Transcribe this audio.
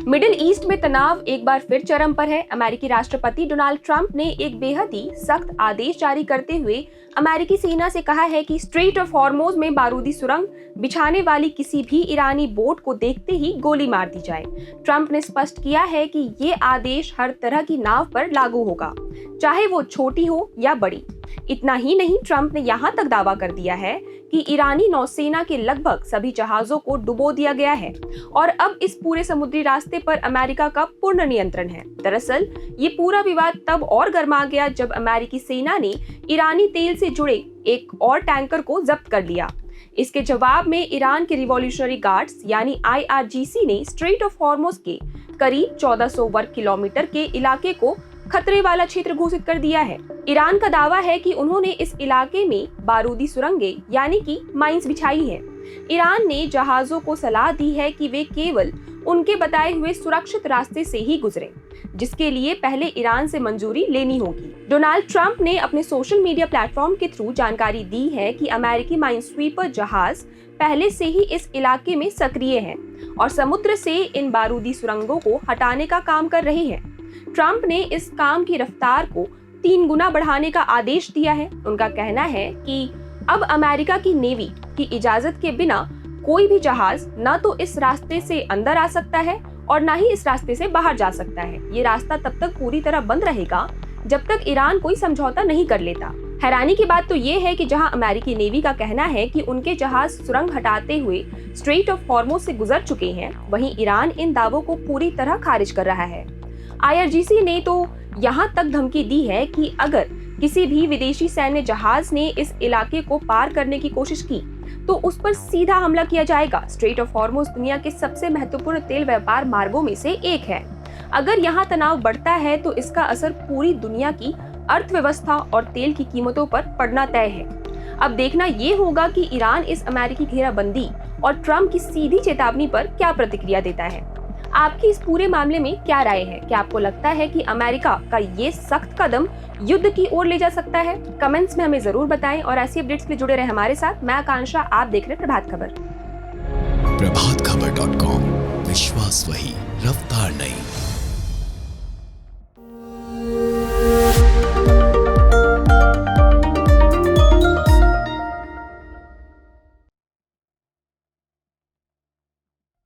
Middle east में तनाव एक बार फिर चरम पर है। अमेरिकी राष्ट्रपति डोनाल्ड ट्रंप ने एक बेहद ही सख्त आदेश जारी करते हुए अमेरिकी सेना से कहा है कि स्ट्रेट ऑफ हॉर्मुज में बारूदी सुरंग बिछाने वाली किसी भी ईरानी बोट को देखते ही गोली मार दी जाए। ट्रंप ने स्पष्ट किया है कि ये आदेश हर तरह की नाव पर लागू होगा, चाहे वो छोटी हो या बड़ी। इतना ही नहीं, ट्रंप ने यहाँ तक दावा कर दिया है कि ईरानी नौसेना के लगभग सभी जहाजों को डुबो दिया गया है और अब इस पूरे समुद्री रास्ते पर अमेरिका का पूर्ण नियंत्रण है। दरअसल ये पूरा विवाद तब और गर्मा गया जब अमेरिकी सेना ने ईरानी तेल से जुड़े एक और टैंकर को जब्त कर लिया। इसके जवाब में ईरान के रिवॉल्यूशनरी गार्ड्स यानी IRGC ने स्ट्रेट ऑफ हॉर्मुज के करीब 1400 वर्ग किलोमीटर के इलाके को खतरे वाला क्षेत्र घोषित कर दिया है। ईरान का दावा है कि उन्होंने इस इलाके में बारूदी सुरंगें यानी कि माइंस बिछाई है। ईरान ने जहाजों को सलाह दी है कि वे केवल उनके बताए हुए सुरक्षित रास्ते से ही गुजरें, जिसके लिए पहले ईरान से मंजूरी लेनी होगी। डोनाल्ड ट्रंप ने अपने सोशल मीडिया प्लेटफॉर्म के थ्रू जानकारी दी है कि अमेरिकी माइन स्वीपर जहाज पहले से ही इस इलाके में सक्रिय हैं और समुद्र से इन बारूदी सुरंगों को हटाने का काम कर रहे हैं। ट्रंप ने इस काम की रफ्तार को 3 गुना बढ़ाने का आदेश दिया है। उनका कहना है कि अब अमेरिका की नेवी की इजाजत के बिना कोई भी जहाज न तो इस रास्ते से अंदर आ सकता है और न ही इस रास्ते से बाहर जा सकता है। ये रास्ता तब तक पूरी तरह बंद रहेगा जब तक ईरान कोई समझौता नहीं कर लेता। हैरानी की बात तो ये है कि जहां अमेरिकी नेवी का कहना है कि उनके जहाज सुरंग हटाते हुए स्ट्रेट ऑफ हॉर्मुज से गुजर चुके हैं, वहीं ईरान इन दावों को पूरी तरह खारिज कर रहा है। IRGC ने तो यहाँ तक धमकी दी है कि अगर किसी भी विदेशी सैन्य जहाज ने इस इलाके को पार करने की कोशिश की तो उस पर सीधा हमला किया जाएगा। स्ट्रेट ऑफ हॉर्मुज दुनिया के सबसे महत्वपूर्ण तेल व्यापार मार्गों में से एक है। अगर यहाँ तनाव बढ़ता है तो इसका असर पूरी दुनिया की अर्थव्यवस्था और तेल की कीमतों पर पड़ना तय है। अब देखना ये होगा कि ईरान इस अमेरिकी घेराबंदी और ट्रंप की सीधी चेतावनी पर क्या प्रतिक्रिया देता है। आपकी इस पूरे मामले में क्या राय है? क्या आपको लगता है कि अमेरिका का ये सख्त कदम युद्ध की ओर ले जा सकता है? कमेंट्स में हमें जरूर बताएं और ऐसी अपडेट्स के लिए जुड़े रहे हमारे साथ। मैं आकांक्षा, आप देख रहे हैं प्रभात खबर। प्रभातखबर.com, विश्वास वही, रफ्तार नहीं।